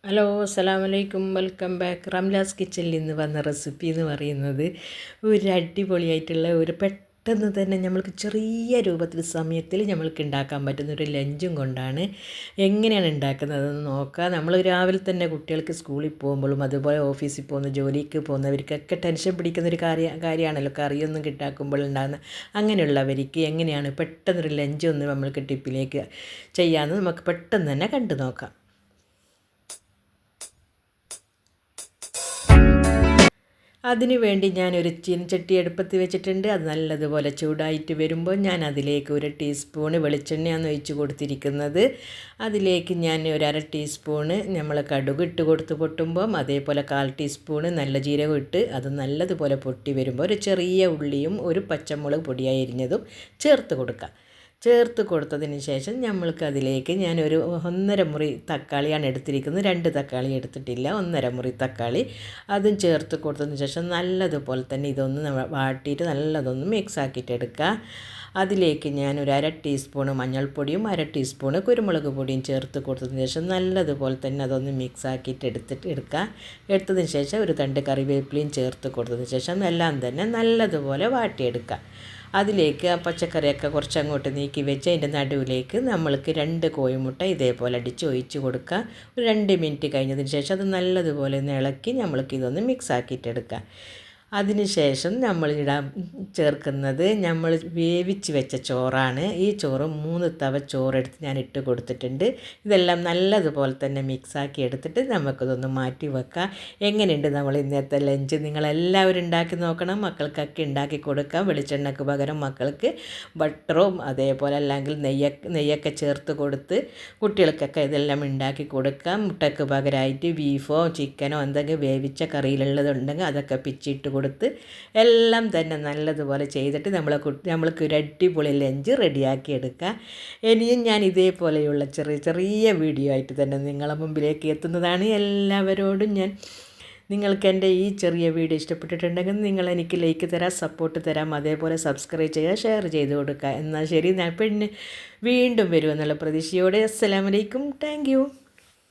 Hello അസ്സലാമലൈക്കും, welcome back. Ramla's കിച്ചണിൽ നിന്ന് വന്ന റെസിപ്പി എന്ന് പറയുന്നത് ഒരു അടിപൊളിയായിട്ടുള്ള ഒരു പെട്ടെന്ന് തന്നെ നമ്മൾക്ക് ചെറിയ രൂപത്തിൽ സമയത്തിൽ നമ്മൾക്ക് ഉണ്ടാക്കാൻ പറ്റുന്ന ഒരു ലഞ്ചും കൊണ്ടാണ്. എങ്ങനെയാണ് ഉണ്ടാക്കുന്നതെന്ന് നോക്കാം. നമ്മൾ രാവിലെ തന്നെ കുട്ടികൾക്ക് സ്കൂളിൽ പോകുമ്പോഴും അതുപോലെ ഓഫീസിൽ പോകുന്ന ജോലിക്ക് പോകുന്നവർക്കൊക്കെ ടെൻഷൻ പിടിക്കുന്ന ഒരു കാര്യമാണല്ലോ കറിയൊന്നും കിട്ടാക്കുമ്പോൾ ഉണ്ടാകുന്ന. അങ്ങനെയുള്ളവർക്ക് എങ്ങനെയാണ് പെട്ടെന്നൊരു ലഞ്ച് ഒന്ന് നമ്മൾക്ക് ടിപ്പിലേക്ക് ചെയ്യാമെന്ന് നമുക്ക് പെട്ടെന്ന് തന്നെ കണ്ടു നോക്കാം. അതിനു വേണ്ടി ഞാനൊരു ചീനച്ചട്ടി അടുപ്പത്ത് വെച്ചിട്ടുണ്ട്. അത് നല്ലതുപോലെ ചൂടായിട്ട് വരുമ്പോൾ ഞാൻ അതിലേക്ക് 1 ടീസ്പൂണ് വെളിച്ചെണ്ണയാണ് ഒഴിച്ച് കൊടുത്തിരിക്കുന്നത്. അതിലേക്ക് ഞാൻ ഒരു 1/2 ടീസ്പൂണ് നമ്മൾ കടുക് ഇട്ട് കൊടുത്ത് പൊട്ടുമ്പം അതേപോലെ 1/4 ടീസ്പൂണ് നല്ല ജീരകം ഇട്ട് അത് നല്ലതുപോലെ പൊട്ടി വരുമ്പോൾ ഒരു ചെറിയ ഉള്ളിയും ഒരു പച്ചമുളക് പൊടിയായി അരിഞ്ഞതും ചേർത്ത് കൊടുക്കുക. ചേർത്ത് കൊടുത്തതിന് ശേഷം നമ്മൾക്കതിലേക്ക് ഞാനൊരു 1.5 മുറി തക്കാളിയാണ് എടുത്തിരിക്കുന്നത്. 2 തക്കാളി എടുത്തിട്ടില്ല, 1.5 മുറി തക്കാളി അതും ചേർത്ത് കൊടുത്തതിന് ശേഷം നല്ലതുപോലെ തന്നെ ഇതൊന്ന് വാട്ടിയിട്ട് നല്ലതൊന്ന് മിക്സ് ആക്കിയിട്ട് എടുക്കുക. അതിലേക്ക് ഞാനൊരു 1/2 ടീസ്പൂണ് മഞ്ഞൾപ്പൊടിയും 1/2 ടീസ്പൂണ് കുരുമുളക് പൊടിയും ചേർത്ത് കൊടുത്തതിന് ശേഷം നല്ലതുപോലെ തന്നെ അതൊന്ന് മിക്സ് ആക്കിയിട്ട് എടുത്തതിന് ശേഷം ഒരു തണ്ട് കറിവേപ്പിലയും ചേർത്ത് കൊടുത്തതിന് ശേഷം എല്ലാം തന്നെ നല്ലതുപോലെ വാട്ടിയെടുക്കുക. അതിലേക്ക് ആ പച്ചക്കറിയൊക്കെ കുറച്ചങ്ങോട്ട് നീക്കി വെച്ച് അതിൻ്റെ നടുവിലേക്ക് നമ്മൾക്ക് 2 കോഴിമുട്ട ഇതേപോലെ അടിച്ച് ഒഴിച്ച് കൊടുക്കുക. ഒരു 2 മിനിറ്റ് കഴിഞ്ഞതിന് ശേഷം അത് നല്ലതുപോലെ ഒന്ന് ഇളക്കി നമ്മൾക്കിതൊന്ന് മിക്സ് ആക്കിയിട്ടെടുക്കുക. അതിനുശേഷം നമ്മൾ ചേർക്കുന്നത് നമ്മൾ വേവിച്ച് വെച്ച ചോറാണ്. ഈ ചോറ് 3 തവ ചോറെടുത്ത് ഞാൻ ഇട്ട് കൊടുത്തിട്ടുണ്ട്. ഇതെല്ലാം നല്ലതുപോലെ തന്നെ മിക്സാക്കി എടുത്തിട്ട് നമുക്കിതൊന്ന് മാറ്റി വെക്കാം. എങ്ങനെയുണ്ട് നമ്മൾ ഇന്നത്തെ ലഞ്ച്? നിങ്ങളെല്ലാവരും ഉണ്ടാക്കി നോക്കണം. മക്കൾക്കൊക്കെ ഉണ്ടാക്കി കൊടുക്കാം. വെളിച്ചെണ്ണയ്ക്ക് പകരം മക്കൾക്ക് ബട്ടറും അതേപോലെ അല്ലെങ്കിൽ നെയ്യൊക്കെ ചേർത്ത് കൊടുത്ത് കുട്ടികൾക്കൊക്കെ ഇതെല്ലാം ഉണ്ടാക്കി കൊടുക്കാം. മുട്ടയ്ക്ക് പകരമായിട്ട് ബീഫോ ചിക്കനോ എന്തെങ്കിലും വേവിച്ച കറിയിലുള്ളതുണ്ടെങ്കിൽ അതൊക്കെ പിച്ചിട്ട് കൊടുത്ത് എല്ലാം തന്നെ നല്ലതുപോലെ ചെയ്തിട്ട് നമ്മൾക്ക് ഒരു അടിപൊളി ലഞ്ച് റെഡിയാക്കി എടുക്കുക. ഇനിയും ഞാൻ ഇതേപോലെയുള്ള ചെറിയ ചെറിയ വീഡിയോ ആയിട്ട് തന്നെ നിങ്ങളെ മുമ്പിലേക്ക് എത്തുന്നതാണ്. എല്ലാവരോടും നിങ്ങൾക്ക് എൻ്റെ ഈ ചെറിയ വീഡിയോ ഇഷ്ടപ്പെട്ടിട്ടുണ്ടെങ്കിൽ നിങ്ങൾ എനിക്ക് ലൈക്ക് തരാം, സപ്പോർട്ട് തരാം, അതേപോലെ സബ്സ്ക്രൈബ് ചെയ്യുക, ഷെയർ ചെയ്ത് കൊടുക്കുക. എന്നാൽ ശരി, ഞാൻ പിന്നെ വീണ്ടും വരുമെന്നുള്ള പ്രതീക്ഷയോടെ അസ്സലാമലൈക്കും. Thank you.